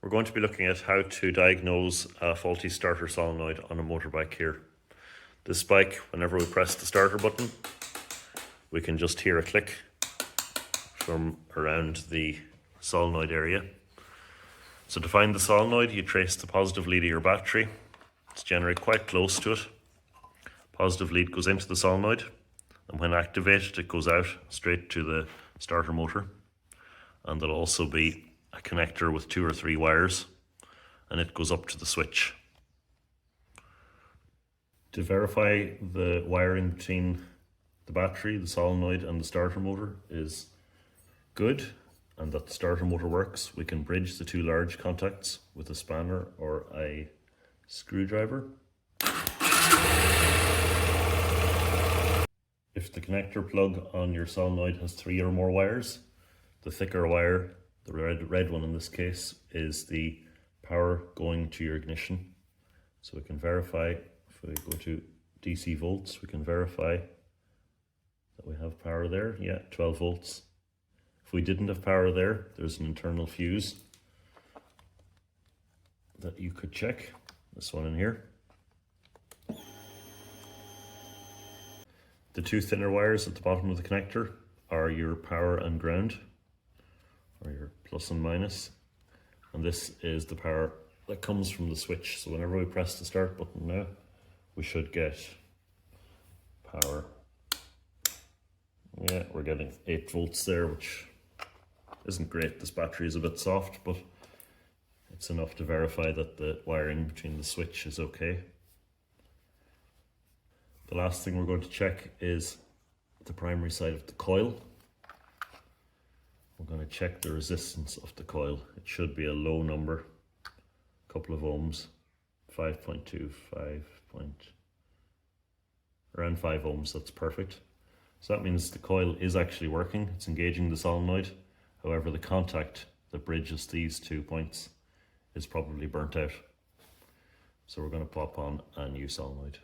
We're going to be looking at how to diagnose a faulty starter solenoid on a motorbike here. This bike, whenever we press the starter button, we can just hear a click from around the solenoid area. So to find the solenoid, you trace the positive lead of your battery. It's generally quite close to it. Positive lead goes into the solenoid, and when activated it goes out straight to the starter motor. And there'll also be a connector with 2 or 3 wires, and it goes up to the switch. To verify the wiring between the battery, the solenoid and the starter motor is good and that the starter motor works, we can bridge the 2 large contacts with a spanner or a screwdriver. If the connector plug on your solenoid has 3 or more wires, the thicker wire, the red one in this case, is the power going to your ignition. So we can verify, if we go to DC volts, we can verify that we have power there. Yeah, 12 volts. If we didn't have power there, there's an internal fuse that you could check. This one in here. The 2 thinner wires at the bottom of the connector are your power and ground, or your plus and minus, and this is the power that comes from the switch. So whenever we press the start button now, we should get power. Yeah, we're getting 8 volts there, which isn't great. This battery is a bit soft, but it's enough to verify that the wiring between the switch is okay. The last thing we're going to check is the primary side of the coil. We're going to check the resistance of the coil. It should be a low number, a couple of ohms, 5.2, around 5 ohms, that's perfect. So that means the coil is actually working, it's engaging the solenoid. However, the contact that bridges these 2 points is probably burnt out. So we're going to pop on a new solenoid.